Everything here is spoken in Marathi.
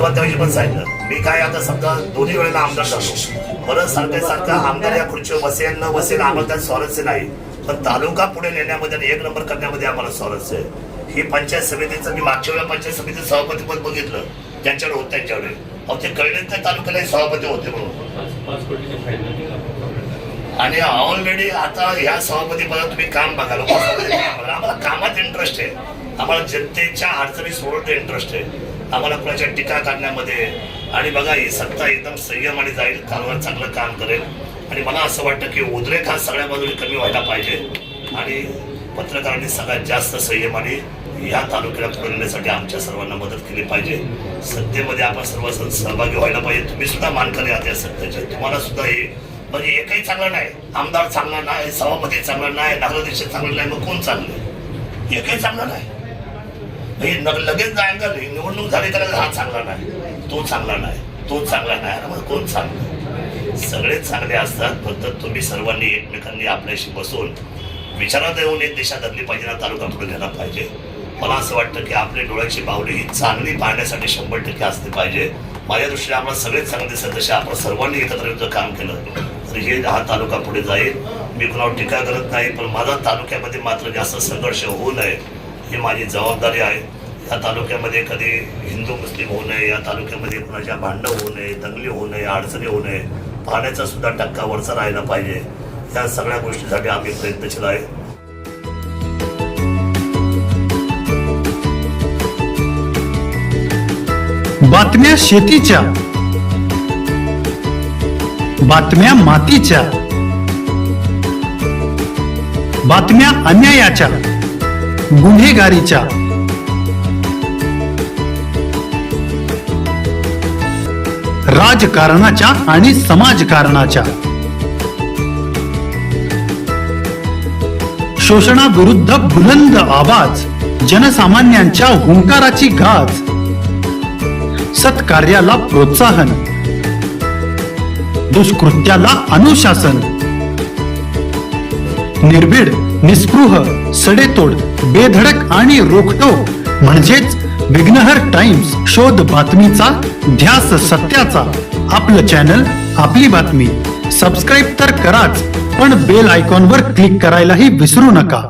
तुम्हाला त्याविषयी पण सांगितलं. मी काय आता समजा दोन्ही वेळेला आमदार झालो, परत सारखं आमदार या खुर्चीवर बसेल न बसेल आम्हाला त्यात स्वारस्य नाही, पण तालुका पुढे नेण्यामध्ये आणि 1 नंबर करण्यामध्ये आम्हाला स्वारस्य आहे. ही पंचायत समितीचं मी मागच्या वेळेला पंचायत समितीचं सभापती पद बघितलं, त्यांच्याकडे होत त्यांच्याकडे अहो ते कळले त्या तालुक्याला सभापती होते म्हणून. आणि ऑलरेडी आता ह्या सभापती पदात तुम्ही काम बघा, आम्हाला कामात इंटरेस्ट आहे, आम्हाला जनतेच्या अडचणी सोडवण्यात इंटरेस्ट आहे, आम्हाला कुणाच्या टीका काढण्यामध्ये. आणि बघा ही सत्ता एकदम संयम आणि जाईल, कालवर चांगलं काम करेल. आणि मला असं वाटतं की उद्रेक हा सगळ्या बाजूने कमी व्हायला पाहिजे आणि पत्रकारांनी सगळ्यात जास्त संयम आणि या तालुक्याला पुढे नेण्यासाठी आमच्या सर्वांना मदत केली पाहिजे. सत्तेमध्ये आपण सर्व सहभागी व्हायला पाहिजे. तुम्ही सुद्धा मानकरी आहात या सत्तेचे, तुम्हाला सुद्धा हे म्हणजे एकही चांगलं नाही, आमदार चांगला नाही, सभापती चांगला नाही, नगराध्यक्ष चांगलं नाही, मग कोण चांगलं? एकही चांगलं नाही. लगेच जायला निवडणूक झाली तर हा चांगला नाही, तो चांगला नाही, तो चांगला नाही, मग कोण चांगलं? सगळे चांगले असतात. फक्त तुम्ही सर्वांनी एकमेकांनी आपल्याशी बसून विचारात येऊन एक दिशा धरली पाहिजे, ना तालुका पुढे नेला पाहिजे. मला असं वाटतं की आपल्या डोळ्याची बावली ही चांगली पाहण्यासाठी 100% असली पाहिजे. माझ्या दृष्टीने आम्हाला सगळेच चांगले दिसत, जसे आपण सर्वांनी एकत्र येऊन काम केलं तर हे हा तालुका पुढे जाईल. मी कुणावर टीका करत नाही, पण माझा तालुक्यामध्ये मात्र जास्त संघर्ष होऊ नये ही माझी जबाबदारी आहे. या तालुक्यामध्ये कधी हिंदू मुस्लिम होऊ नये, या तालुक्यामध्ये कुणाच्या भांडणं होऊ नये, दंगली होऊ नये, अडचणी होऊ नये, पाण्याचा सुद्धा टक्का वरचा राहायला पाहिजे. या सगळ्या गोष्टीसाठी आम्ही प्रयत्नशील आहे. बातम्या शेतीच्या, बातम्या मातीच्या, बातम्या अन्यायाच्या, गुन्हेगारीच्या, राजकारणाच्या आणि समाजकारणाच्या, शोषणाविरुद्ध बुलंद आवाज, जनसामान्यांच्या हुंकाराची गाज, सत्कार्याला प्रोत्साहन, दुष्कृत्याला अनुशासन, निर्भीड, निस्पृह, सडेतोड, बेधडक आणि रोखटोक म्हणजेच विघ्नहर टाइम्स. शोध बातमीचा, ध्यास सत्याचा. आपलं चॅनल, आपली बातमी. सबस्क्राईब तर कराच, पण बेल आयकॉनवर क्लिक करायलाही विसरू नका.